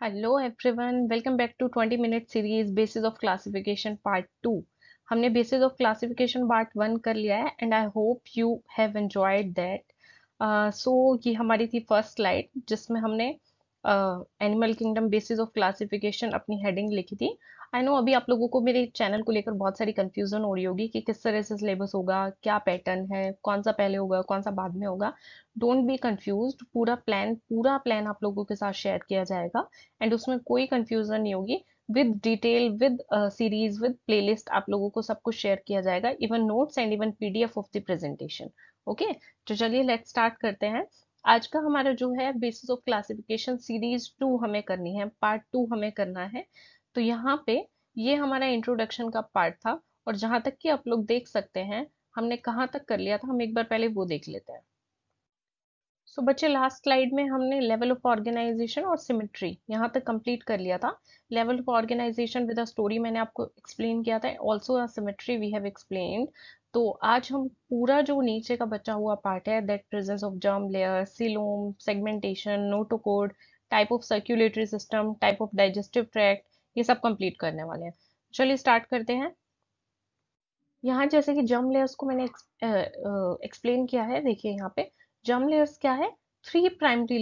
Hello everyone, welcome back to 20 minute series basis of classification part 2। हमने basis of classification part 1 कर लिया है and I hope you have enjoyed that. So ये हमारी थी first slide जिसमें हमने animal kingdom basis of classification अपनी हेडिंग लिखी थी। आई नो अभी आप लोगों को मेरे चैनल को लेकर बहुत सारी कंफ्यूजन हो रही होगी कि किस तरह से सिलेबस होगा, क्या पैटर्न है, कौन सा पहले होगा कौन सा बाद में होगा। डोंट बी कंफ्यूज्ड, पूरा प्लान आप लोगों के साथ शेयर किया जाएगा एंड उसमें कोई कंफ्यूजन नहीं होगी। With detail, with series, with playlist आप लोगों को सब कुछ शेयर किया जाएगा, even notes and even PDF of the presentation. Okay, तो चलिए लेट्स स्टार्ट करते हैं। आज का हमारा जो है बेसिस ऑफ क्लासिफिकेशन सीरीज 2 हमें करनी है, पार्ट 2 हमें करना है। तो यहाँ पे ये हमारा इंट्रोडक्शन का पार्ट था और जहां तक कि आप लोग देख सकते हैं हमने कहाँ तक कर लिया था, हम एक बार पहले वो देख लेते हैं। सो बच्चे, लास्ट स्लाइड में हमने लेवल ऑफ ऑर्गेनाइजेशन और सिमेट्री यहाँ तक कंप्लीट कर लिया था। Level of organisation with a story मैंने आपको एक्सप्लेन किया था, also a symmetry we have explained. तो आज हम पूरा जो नीचे का बचा हुआ पार्ट है, that presence of germ layer, coelom, segmentation, notochord, type of circulatory system, type of digestive tract, ये सब कंप्लीट करने वाले हैं। चलिए स्टार्ट करते हैं। यहाँ जैसे कि जर्म लेयर्स को मैंने एक्सप्लेन किया है, देखिए यहाँ पे जर्म लेयर्स क्या है। Three primary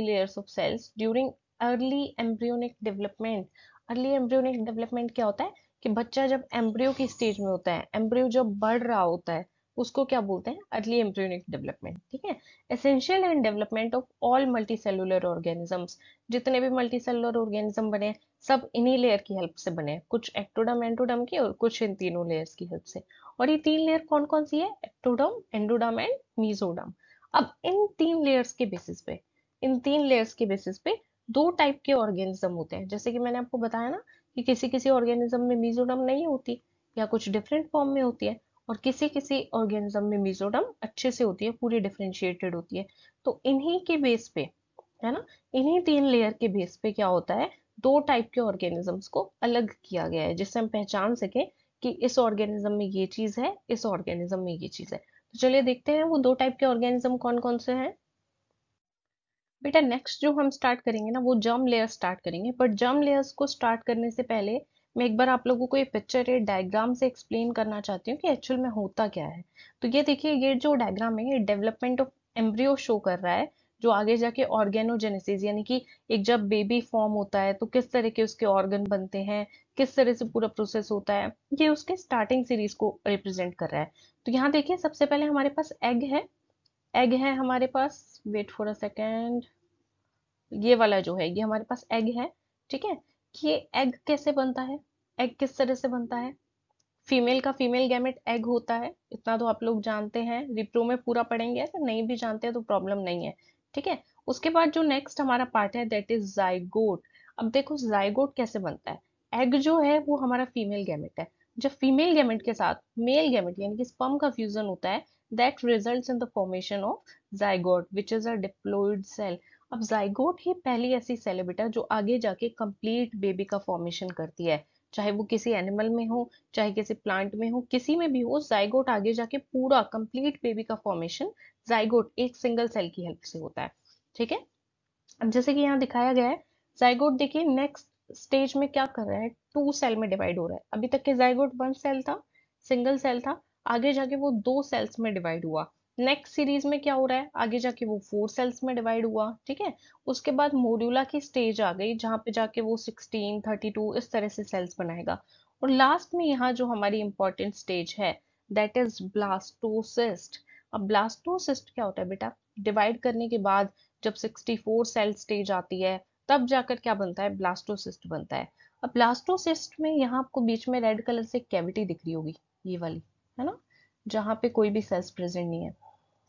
layers of cells during early embryonic development. Early embryonic development क्या होता है कि बच्चा जब एम्ब्रियो की स्टेज में होता है, एम्ब्रियो जब बढ़ रहा होता है, उसको क्या बोलते हैं? Early embryonic development. ठीक है। Essential in development of all multi cellular organisms. जितने भी मल्टी सेलुलर ऑर्गेनिज्म बने सब इन्हीं लेयर की हेल्प से बने हैं, कुछ एक्टोडर्म एंडोडर्म की और कुछ इन तीनों लेयर्स की हेल्प से। और ये तीन लेयर कौन कौन सी है? Ectoderm, endoderm and mesoderm. अब इन तीन लेयर्स के बेसिस पे दो टाइप के ऑर्गेनिज्म होते हैं। जैसे कि मैंने आपको बताया ना कि किसी किसी ऑर्गेनिज्म में मीजोडर्म नहीं होती या कुछ डिफरेंट फॉर्म में होती है, और किसी किसी ऑर्गेनिज्म में मीजोडर्म अच्छे से होती है, पूरी डिफरेंशिएटेड होती है। तो इन्हीं के बेस पे, है ना, इन्हीं तीन लेयर के बेस पे क्या होता है, दो टाइप के ऑर्गेनिजम्स को अलग किया गया है जिससे हम पहचान सके कि इस ऑर्गेनिज्म में ये चीज है, इस ऑर्गेनिज्म में ये चीज है। तो चलिए देखते हैं वो दो टाइप के ऑर्गेनिज्म कौन कौन से हैं। बेटा, नेक्स्ट जो हम स्टार्ट करेंगे ना, वो जर्म लेयर स्टार्ट करेंगे, बट जर्म लेयर्स को स्टार्ट करने से पहले मैं एक बार आप लोगों को ये पिक्चर, ये डायग्राम से एक्सप्लेन करना चाहती हूँ कि एक्चुअल में होता क्या है। तो ये देखिए, ये जो डायग्राम है ये डेवलपमेंट ऑफ एम्ब्रियो शो कर रहा है, जो आगे जाके ऑर्गेनोजेनेसिस, यानी कि एक जब बेबी फॉर्म होता है तो किस तरह के उसके ऑर्गन बनते हैं, किस तरह से पूरा प्रोसेस होता है, ये उसके स्टार्टिंग सीरीज को रिप्रेजेंट कर रहा है। तो यहाँ देखिए, सबसे पहले हमारे पास एग है हमारे पास। Wait for a second. ये वाला जो है ये हमारे पास एग है। ठीक है। कि ये एग कैसे बनता है, एग किस तरह से बनता है? फीमेल का फीमेल गैमेट एग होता है, इतना तो आप लोग जानते हैं, रिप्रो में पूरा पढ़ेंगे, अगर नहीं भी जानते हैं तो प्रॉब्लम नहीं है। ठीक है। उसके बाद जो नेक्स्ट हमारा पार्ट है दैट इज जाइगोट। अब देखो जाइगोट कैसे बनता है। एग जो है वो हमारा फीमेल गैमेट है, जब फीमेल गैमेट के साथ मेल गैमेट यानी कि स्पर्म का फ्यूजन होता है, that results in the formation of zygote which is a diploid cell. अब जाइगोट ही पहली ऐसी सेल है बेटा जो आगे जाके कंप्लीट बेबी का फॉर्मेशन करती है, चाहे वो किसी एनिमल में हो, चाहे किसी प्लांट में हो, किसी में भी हो, जाइगोट आगे जाके पूरा कंप्लीट बेबी का फॉर्मेशन जाइगोट एक सिंगल सेल की हेल्प से होता है। ठीक है। अब जैसे कि यहाँ दिखाया गया है, जाइगोट देखिए नेक्स्ट स्टेज में क्या कर रहा है, टू सेल में डिवाइड हो रहा है। अभी तक के जाइगोट वन सेल था, सिंगल सेल था, आगे जाके वो दो सेल्स में डिवाइड हुआ। नेक्स्ट सीरीज में क्या हो रहा है, आगे जाके वो फोर सेल्स में डिवाइड हुआ। ठीक है। उसके बाद मोड्यूला की स्टेज आ गई जहां पे जाके वो 16, 32 इस तरह से सेल्स बनाएगा। और लास्ट में यहाँ जो हमारी इंपॉर्टेंट स्टेज है दैट इज ब्लास्टोसिस्ट। अब ब्लास्टोसिस्ट क्या होता है बेटा, डिवाइड करने के बाद जब 64 सेल स्टेज आती है तब जाकर क्या बनता है, ब्लास्टोसिस्ट बनता है। अब ब्लास्टोसिस्ट में यहाँ आपको बीच में रेड कलर से कैविटी दिख रही होगी, ये वाली, है ना, जहाँ पे कोई भी सेल्स प्रेजेंट नहीं है,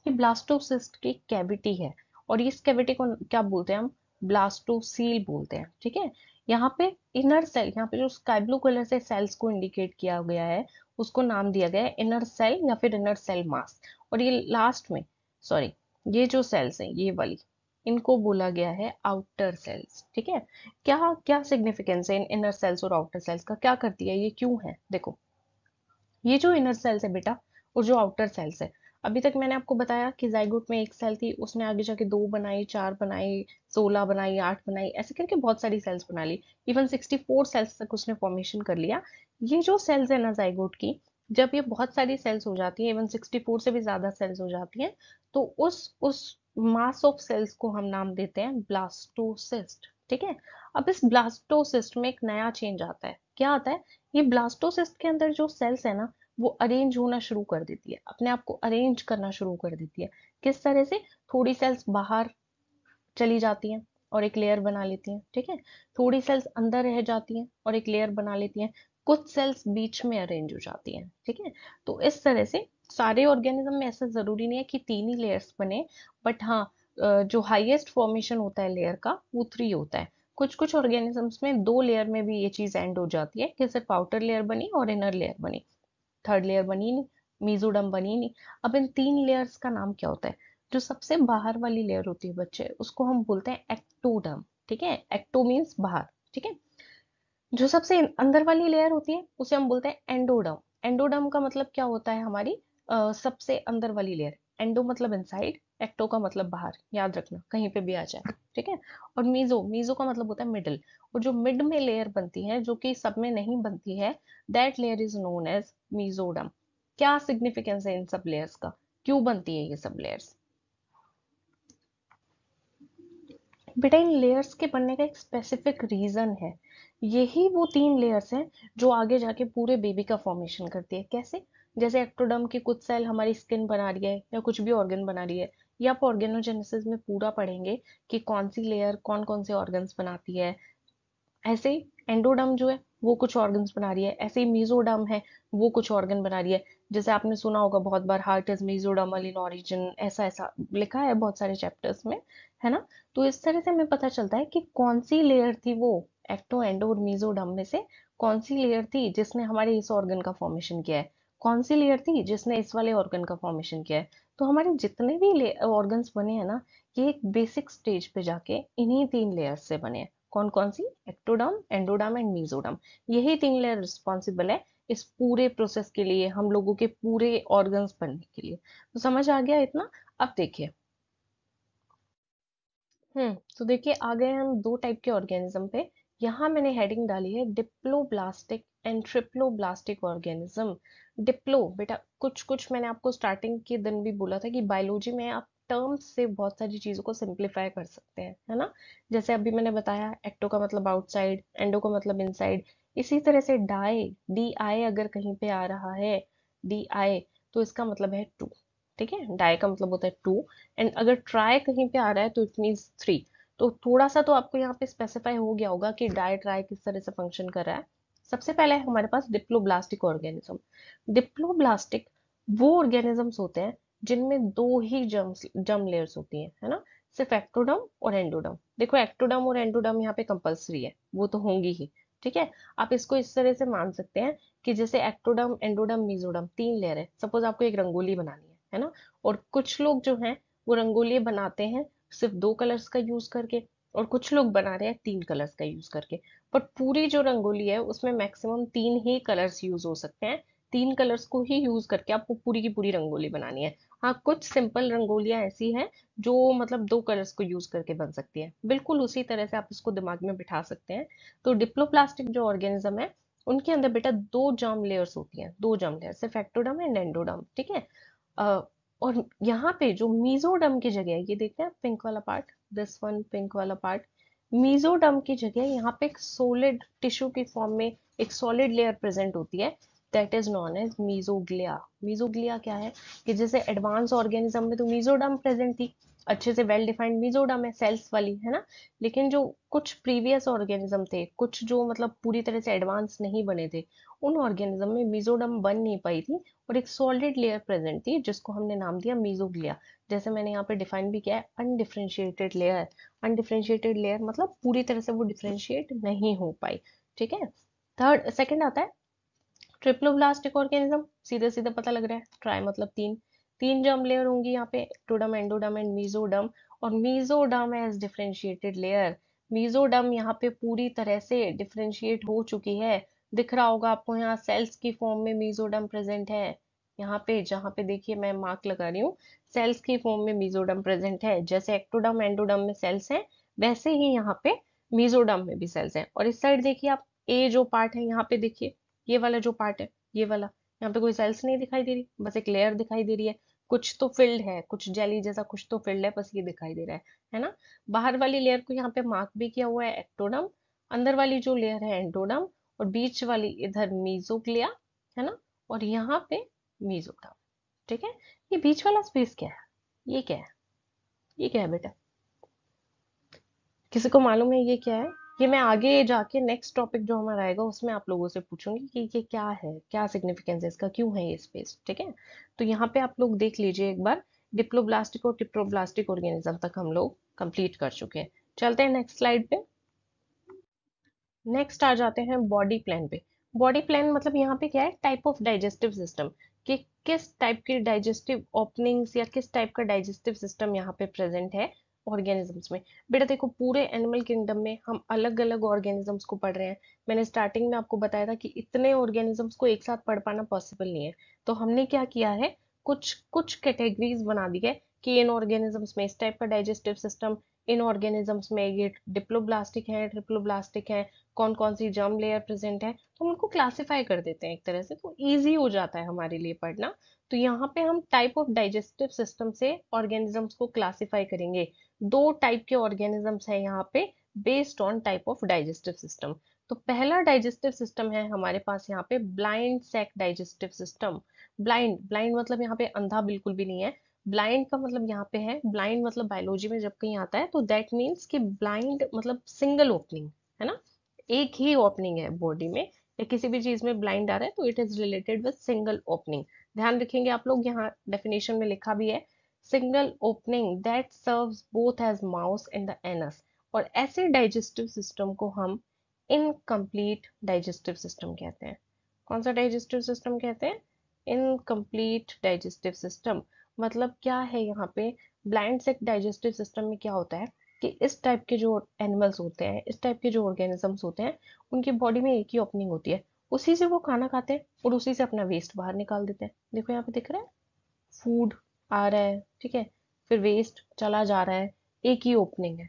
ये ब्लास्टोसिस्ट की कैविटी है। और इस कैविटी को क्या बोलते हैं हम, ब्लास्टोसील बोलते हैं। ठीक है। यहाँ पे इनर सेल, यहाँ पे जो स्काई ब्लू कलर से सेल्स को इंडिकेट किया गया है उसको नाम दिया गया है इनर सेल या फिर इनर सेल मास। और ये लास्ट में, सॉरी, ये जो सेल्स हैं ये वाली, इनको बोला गया है आउटर सेल्स। ठीक है। क्या क्या सिग्निफिकेंस है इन इनर सेल्स और आउटर सेल्स का, क्या करती है ये, क्यों है, देखो। ये जो इनर सेल्स है बेटा और जो आउटर सेल्स है, अभी तक मैंने आपको बताया कि जाइगोट में एक सेल थी, उसने आगे जाके 2 बनाई, 4 बनाई, 16 बनाई, 8 बनाई, ऐसे करके बहुत सारी सेल्स बना ली। इवन 64 सेल्स तक उसने फॉर्मेशन कर लिया। ये जो सेल्स है ना जाइगोट की, जब ये बहुत सारी सेल्स हो जाती है, इवन 64 से भी ज्यादा सेल्स हो जाती हैं, तो उस मास ऑफ सेल्स को हम नाम देते हैं ब्लास्टोसिस्ट। ठीक है। अब इस ब्लास्टोसिस्ट में एक नया चेंज आता है। क्या आता है? ये ब्लास्टोसिस्ट के अंदर जो सेल्स है ना, वो अरेंज होना शुरू कर देती है, अपने आप को अरेंज करना शुरू कर देती है। किस तरह से? थोड़ी सेल्स बाहर चली जाती हैं और एक लेयर बना लेती हैं। ठीक है। थोड़ी सेल्स अंदर रह जाती हैं और एक लेयर बना लेती हैं। कुछ सेल्स बीच में अरेंज हो जाती हैं। ठीक है। तो इस तरह से सारे ऑर्गेनिज्म में ऐसा जरूरी नहीं है कि 3 ही लेयर्स बने, बट हाँ, जो हाईएस्ट फॉर्मेशन होता है लेयर का वो 3 होता है। कुछ कुछ ऑर्गेनिजम्स में 2 लेयर में भी ये चीज एंड हो जाती है कि सिर्फ आउटर लेयर बनी और इनर लेयर बनी, थर्ड लेयर बनी नहीं, मीजोडम बनी नहीं। अब इन 3 लेयर्स का नाम क्या होता है? जो सबसे बाहर वाली लेयर होती है बच्चे, उसको हम बोलते हैं एक्टोडर्म। ठीक है। एक्टो मीन्स बाहर। ठीक है। जो सबसे अंदर वाली लेयर होती है उसे हम बोलते हैं एंडोडर्म। एंडोडर्म का मतलब क्या होता है? हमारी सबसे अंदर वाली लेयर। एंडो मतलब इनसाइड, एक्टो का मतलब बाहर, याद रखना कहीं पे भी आ जाए। ठीक है। और मीजो, मीजो का मतलब होता है मिडल। और जो मिड में लेयर बनती है, जो कि सब में नहीं बनती है, that layer is known as mesoderm. क्या सिग्निफिकेंस है इन सब लेयर्स का? क्यों बनती है ये सब लेयर्स? बेटा, इन लेयर्स के बनने का एक स्पेसिफिक रीजन है। यही वो 3 लेयर्स हैं जो आगे जाके पूरे बेबी का फॉर्मेशन करती है। कैसे? जैसे एक्टोडर्म की कुछ सेल हमारी स्किन बना रही है या कुछ भी ऑर्गन बना रही है, या आप ऑर्गेनोजेनेसिस में पूरा पढ़ेंगे कि कौन सी लेयर कौन कौन से ऑर्गन्स बनाती है। ऐसे ही एंडोडर्म जो है वो कुछ ऑर्गन्स बना रही है, ऐसे ही मीजोडर्म है, वो कुछ ऑर्गन बना रही है। जैसे आपने सुना होगा बहुत बार, heart is mesodermal in origin, ऐसा ऐसा लिखा है बहुत सारे चैप्टर्स में, है ना। तो इस तरह से हमें पता चलता है कि कौन सी लेयर थी वो, एक्टो एंडो और मीजोडर्म में से कौन सी लेयर थी जिसने हमारे इस ऑर्गन का फॉर्मेशन किया है, कौन सी लेयर थी जिसने इस वाले ऑर्गन का फॉर्मेशन किया है। तो हमारे जितने भी ऑर्गन्स बने हैं ना, ये एक बेसिक स्टेज पे जाके इन्हीं 3 लेयर्स से बने हैं। कौन कौन सी? Ectoderm, endoderm and mesoderm. यही 3 लेयर रिस्पॉन्सिबल है इस पूरे प्रोसेस के लिए, हम लोगों के पूरे ऑर्गन्स बनने के लिए। तो समझ आ गया इतना? अब देखिए। तो देखिए, आ गए हम 2 टाइप के ऑर्गेनिज्म पे। यहाँ मैंने हेडिंग डाली है diploblastic and triploblastic organism. Diplo, बेटा कुछ कुछ मैंने आपको स्टार्टिंग के दिन भी बोला था कि बायोलॉजी में आप टर्म्स से बहुत सारी चीजों को सिंप्लीफाई कर सकते हैं, है ना। जैसे अभी मैंने बताया, एक्टो का मतलब आउटसाइड, एंडो का मतलब इनसाइड। इसी तरह से डाई, डी आई अगर कहीं पे आ रहा है, डी आई, तो इसका मतलब है 2। ठीक है। डाई का मतलब होता है 2। एंड अगर ट्राई कहीं पे आ रहा है तो इट मीन्स 3। तो थोड़ा सा तो आपको यहाँ पे स्पेसिफाई हो गया होगा कि डाई ट्राई किस तरह से फंक्शन कर रहा है। सबसे पहले है हमारे पास डिप्लोब्लास्टिक ऑर्गेनिज्म। डिप्लोब्लास्टिक वो ऑर्गेनिजम्स होते हैं जिनमें 2 ही जर्म लेयर्स होती हैं, है ना। सिर्फ एक्टोडर्म और एंडोडर्म। देखो, एक्टोडर्म और एंडोडर्म यहाँ पे कंपलसरी है, वो तो होंगी ही। ठीक है। आप इसको इस तरह से मान सकते हैं कि जैसे एक्टोडर्म, एंडोडर्म, मीजोडर्म 3 लेयर है। सपोज आपको एक रंगोली बनानी है ना। और कुछ लोग जो हैं वो रंगोली बनाते हैं सिर्फ 2 कलर्स का यूज करके, और कुछ लोग बना रहे हैं 3 कलर्स का यूज करके। पर पूरी जो रंगोली है उसमें मैक्सिमम 3 ही कलर्स यूज हो सकते हैं। 3 कलर्स को ही यूज करके आपको पूरी की पूरी रंगोली बनानी है। हाँ, कुछ सिंपल रंगोलियां ऐसी हैं जो मतलब 2 कलर्स को यूज करके बन सकती है। बिल्कुल उसी तरह से आप इसको दिमाग में बिठा सकते हैं। तो डिप्लोप्लास्टिक जो ऑर्गेनिज्म है, उनके अंदर बेटा 2 जर्म लेयर्स होती हैं, 2 जर्म लेयर, सिर्फ एक्टोडर्म एंड एंडोडर्म। ठीक है। और यहाँ पे जो मीजोडर्म की जगह है, ये देखते हैं पिंक वाला पार्ट, दिस वन पिंक वाला पार्ट, मीजोडर्म की जगह यहाँ पे एक सॉलिड टिश्यू की फॉर्म में एक सॉलिड लेयर प्रेजेंट होती है, that is known as mesoglea. Mesoglea क्या है? कि जैसे एडवांस ऑर्गेनिज्म में तो मीजोडर्म प्रेजेंट थी, अच्छे से वेल डिफाइंड मीजोडर्म है, सेल्स वाली, है ना। लेकिन जो कुछ प्रीवियस ऑर्गेनिज्म थे, कुछ जो मतलब पूरी तरह से एडवांस नहीं बने थे, उन ऑर्गेनिज्म में मीजोडर्म बन नहीं पाई थी, और एक सॉलिड लेयर प्रेजेंट थी जिसको हमने नाम दिया मीजोग्लिया। जैसे मैंने यहाँ पे डिफाइन भी किया है, अनडिफरेंशिएटेड लेयर। अनडिफरेंशिएटेड लेयर मतलब पूरी तरह से वो डिफरेंशिएट नहीं हो पाई। ठीक है। थर्ड सेकंड आता है ट्रिप्लोब्लास्टिक ऑर्गेनिज्म। सीधे सीधे पता लग रहा है, ट्राई मतलब 3। 3 जर्म लेयर होंगी यहाँ पे, एक्टोडर्म, एंडोडर्म एंड मीजोडर्म। और mesoderm as differentiated layer. Mesoderm यहाँ पे पूरी तरह से डिफरेंशिएट हो चुकी है। दिख रहा होगा आपको यहाँ सेल्स की फॉर्म में मीजोडर्म प्रेजेंट है। यहाँ पे जहाँ पे देखिए मैं मार्क लगा रही हूँ, सेल्स की फॉर्म में मीजोडर्म प्रेजेंट है। जैसे एक्टोडर्म एंडोडर्म में सेल्स हैं, वैसे ही यहाँ पे मीजोडर्म में भी सेल्स हैं। और इस साइड देखिए आप, ए जो पार्ट है यहाँ पे देखिए, ये वाला जो पार्ट है, ये वाला, यहाँ पे कोई सेल्स नहीं दिखाई दे रही, बस एक लेयर दिखाई दे रही है। कुछ तो फिल्ड है, कुछ जेली जैसा कुछ तो फिल्ड है, बस ये दिखाई दे रहा है ना। बाहर वाली लेयर को यहाँ पे मार्क भी किया हुआ है एक्टोडर्म, अंदर वाली जो लेयर है एंडोडर्म, और बीच वाली इधर मीजोग्लिया, है ना। और यहाँ पे मीजोडर्म, ठीक है। ये बीच वाला स्पेस क्या है, ये क्या है, ये क्या है बेटा, किसी को मालूम है ये क्या है? ये मैं आगे जाके नेक्स्ट टॉपिक जो हमारा आएगा उसमें आप लोगों से पूछूंगी कि ये क्या है, क्या सिग्निफिकेंस है इसका, क्यों है ये स्पेस, ठीक है। तो यहाँ पे आप लोग देख लीजिए एक बार, डिप्लोब्लास्टिक और टिप्रोब्लास्टिक ऑर्गेनिज्म तक हम लोग कंप्लीट कर चुके हैं। चलते हैं नेक्स्ट स्लाइड पे। नेक्स्ट आ जाते हैं बॉडी प्लान पे। बॉडी प्लान मतलब यहाँ पे क्या है, टाइप ऑफ डाइजेस्टिव सिस्टम, कि किस टाइप की डाइजेस्टिव ओपनिंग्स या किस टाइप का डाइजेस्टिव सिस्टम यहाँ पे प्रेजेंट है ऑर्गेनिजम्स में। बेटा देखो, पूरे एनिमल किंगडम में हम अलग अलग ऑर्गेनिजम्स को पढ़ रहे हैं। मैंने स्टार्टिंग में आपको बताया था कि इतने ऑर्गेनिजम्स को एक साथ पढ़ पाना पॉसिबल नहीं है। तो हमने क्या किया है, कुछ कुछ कैटेगरीज बना दी है कि इन ऑर्गेनिजम्स में इस टाइप का डाइजेस्टिव सिस्टम, इन ऑर्गेनिजम्स में ये डिप्लोब्लास्टिक है, ट्रिप्लोब्लास्टिक है, कौन कौन सी जर्म लेयर प्रेजेंट है, तो हम उनको क्लासिफाई कर देते हैं एक तरह से, तो इजी हो जाता है हमारे लिए पढ़ना। तो यहाँ पे हम टाइप ऑफ डाइजेस्टिव सिस्टम से ऑर्गेनिजम्स को क्लासिफाई करेंगे। दो टाइप के ऑर्गेनिजम्स है यहाँ पे, based on type of digestive system. तो पहला डाइजेस्टिव सिस्टम है हमारे पास यहाँ पे blind sac digestive system. Blind, blind मतलब यहाँ पे अंधा बिल्कुल भी नहीं है। ब्लाइंड का मतलब यहाँ पे है, ब्लाइंड मतलब बायोलॉजी में जब कहीं आता है तो दैट मीन्स कि ब्लाइंड मतलब सिंगल ओपनिंग, है ना। एक ही ओपनिंग है बॉडी में, या किसी भी चीज में ब्लाइंड आ रहा है तो it is related with single opening. ध्यान रखेंगे आप लोग, यहाँ डेफिनेशन में लिखा भी है, single opening that serves both as mouth in the anus. और ऐसे डाइजेस्टिव सिस्टम को हम इनकम्प्लीट डाइजेस्टिव सिस्टम कहते हैं। कौन सा डाइजेस्टिव सिस्टम कहते हैं? Incomplete digestive system. मतलब क्या है यहाँ पे, ब्लाइंड सेक डाइजेस्टिव सिस्टम में क्या होता है कि इस टाइप के जो एनिमल्स होते हैं, इस टाइप के जो ऑर्गेनिजम्स होते हैं, उनकी बॉडी में एक ही ओपनिंग होती है, उसी से वो खाना खाते हैं और उसी से अपना वेस्ट बाहर निकाल देते हैं। देखो यहाँ पे दिख रहा है, फूड आ रहा है, ठीक है, फिर वेस्ट चला जा रहा है, एक ही ओपनिंग है,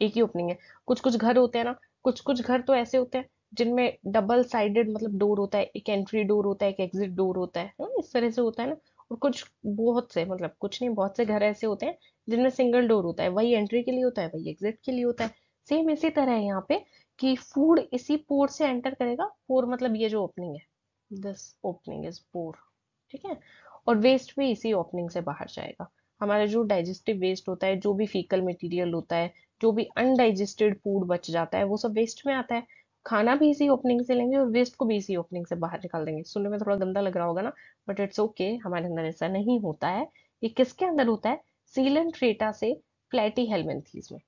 एक ही ओपनिंग है। कुछ कुछ घर होते हैं ना, कुछ कुछ घर तो ऐसे होते हैं जिनमें डबल साइडेड मतलब डोर होता है, एक एंट्री डोर होता है, एक एग्जिट डोर होता है ना, इस तरह से होता है ना। और कुछ बहुत से, मतलब कुछ नहीं, बहुत से घर ऐसे होते हैं जिनमें सिंगल डोर होता है, वही एंट्री के लिए होता है, वही एग्जिट के लिए होता है। सेम इसी तरह है यहाँ पे कि फूड इसी पोर से एंटर करेगा, पोर मतलब ये जो ओपनिंग है, दिस ओपनिंग इज पोर, ठीक है। और वेस्ट भी इसी ओपनिंग से बाहर जाएगा। हमारा जो डाइजेस्टिव वेस्ट होता है, जो भी फीकल मटेरियल होता है, जो भी अनडाइजेस्टेड फूड बच जाता है, वो सब वेस्ट में आता है। खाना भी इसी ओपनिंग से लेंगे और वेस्ट को भी इसी ओपनिंग से बाहर निकाल देंगे। सुनने में थोड़ा गंदा लग रहा होगा ना, बट इट्स ओके, हमारे अंदर ऐसा नहीं होता है। ये किसके अंदर होता है? सीलेंट्रेटा से प्लेटी हेलमिंथीज में।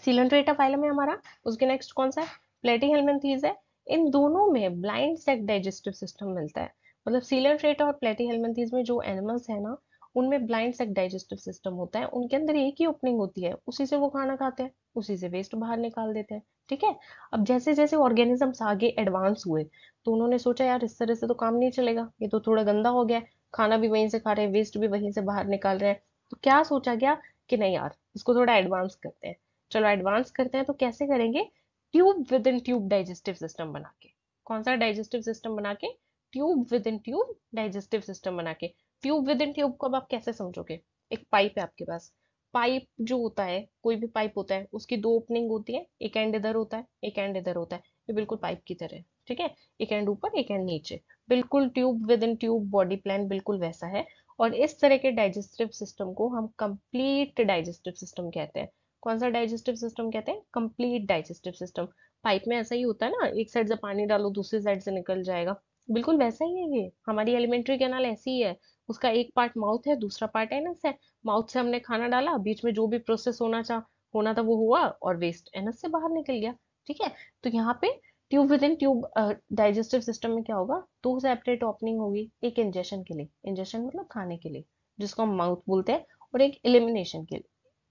सीलेंट्रेटा फाइलम है हमारा, उसके नेक्स्ट कौन सा है? प्लेटी हेलमिंथीज है। इन दोनों में ब्लाइंड सेक डाइजेस्टिव सिस्टम मिलता है। मतलब सीलेंट्रेटा और प्लेटी हेलमिंथीज में जो एनिमल्स है ना, उनमें ब्लाइंड सेक डाइजेस्टिव सिस्टम होता है, उनके अंदर एक ही ओपनिंग होती है, उसी से वो खाना खाते हैं, उसी से वेस्ट बाहर निकाल देते हैं, ठीक है। अब जैसे जैसे ऑर्गेनिजम्स आगे एडवांस हुए, तो उन्होंने सोचा यार इस तरह से तो काम नहीं चलेगा, ये तो थोड़ा गंदा हो गया है, खाना भी वहीं से खा रहे हैं, वेस्ट भी वहीं से बाहर निकाल रहे हैं। तो क्या सोचा गया कि नहीं यार, इसको थोड़ा एडवांस करते हैं। चलो एडवांस करते हैं, तो कैसे करेंगे? Tube with in tube digestive system बना के। कौन सा डाइजेस्टिव सिस्टम बना के? Tube with in tube digestive system बना के। ट्यूब विद इन ट्यूब को अब आप कैसे समझोगे? एक पाइप है आपके पास, पाइप जो होता है, कोई भी पाइप होता है, उसकी दो ओपनिंग होती है, एक एंड इधर होता है, एक एंड इधर होता है। ये बिल्कुल पाइप की तरह है, ठीक है। एक एंड ऊपर, एक एंड नीचे, बिल्कुल tube with in tube body plan बिल्कुल वैसा है। और इस तरह के डाइजेस्टिव सिस्टम को हम कंप्लीट डाइजेस्टिव सिस्टम कहते हैं। कौन सा डाइजेस्टिव सिस्टम कहते हैं? Complete digestive system. पाइप में ऐसा ही होता है ना, एक साइड से पानी डालो दूसरी साइड से निकल जाएगा, बिल्कुल वैसा ही है ये। हमारी एलिमेंट्री कैनाल ऐसी ही है, उसका एक पार्ट माउथ है, दूसरा पार्ट एनस है। माउथ से हमने खाना डाला, बीच में जो भी प्रोसेस होना था वो हुआ, और वेस्ट एनस से बाहर निकल गया, ठीक है। तो यहाँ पे tube with in tube digestive system में क्या होगा, दो सेपरेट ओपनिंग होगी, एक इंजेशन के लिए, इंजेशन मतलब खाने के लिए, जिसको हम माउथ बोलते हैं, और एक एलिमिनेशन के लिए।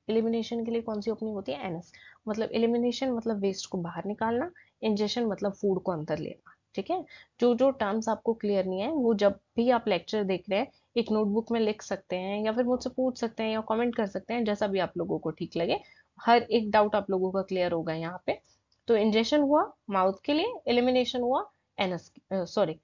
एलिमिनेशन के लिए कौन सी ओपनिंग होती है? एनस। मतलब एलिमिनेशन मतलब वेस्ट को बाहर निकालना, इंजेशन मतलब फूड को अंदर लेना, ठीक है। जो जो टर्म्स आपको क्लियर नहीं है वो जब भी आप लेक्चर देख रहे हैं एक नोटबुक में लिख सकते हैं, या फिर मुझसे पूछ सकते हैं या कमेंट कर सकते हैं, जैसा भी आप लोगों को ठीक लगे। हर एक डाउट आप लोगों का क्लियर होगा यहाँ पे। तो इंजेक्शन हुआ माउथ के लिए, एलिमिनेशन हुआ एनस, सॉरी,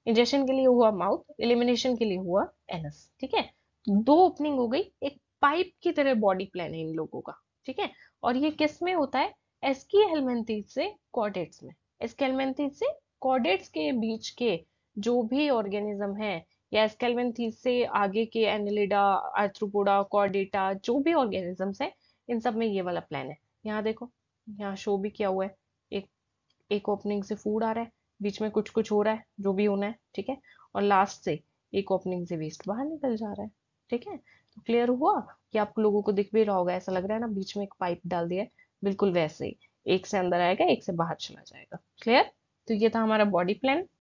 इंजेक्शन के लिए हुआ माउथ, एलिमिनेशन के लिए हुआ एनस। ठीक है। दो ओपनिंग हो गई, एक पाइप की तरह बॉडी प्लान है इन लोगों का। ठीक है। और ये किस में होता है? एस्की हेलमिंथेस से कॉर्डेट्स में। एस्की हेलमिंथेस से कॉर्डेट्स के बीच के जो भी ऑर्गेनिज्म है, या स्केलमेंथीज से आगे के एनिलिडा, आर्थ्रोपोडा, कॉर्डेटा, जो भी ऑर्गेनिजम्स है, इन सब में ये वाला प्लान है। यहाँ देखो, यहाँ शो भी किया हुआ है। एक एक ओपनिंग से फूड आ रहा है, बीच में कुछ कुछ हो रहा है जो भी होना है। ठीक है। और लास्ट से एक ओपनिंग से वेस्ट बाहर निकल जा रहा है। ठीक है। तो क्लियर हुआ कि आप लोगों को दिख भी रहा होगा, ऐसा लग रहा है ना बीच में एक पाइप डाल दिया है। बिल्कुल वैसे ही एक से अंदर आएगा, एक से बाहर चला जाएगा। क्लियर? तो ये था हमारा बॉडी प्लान।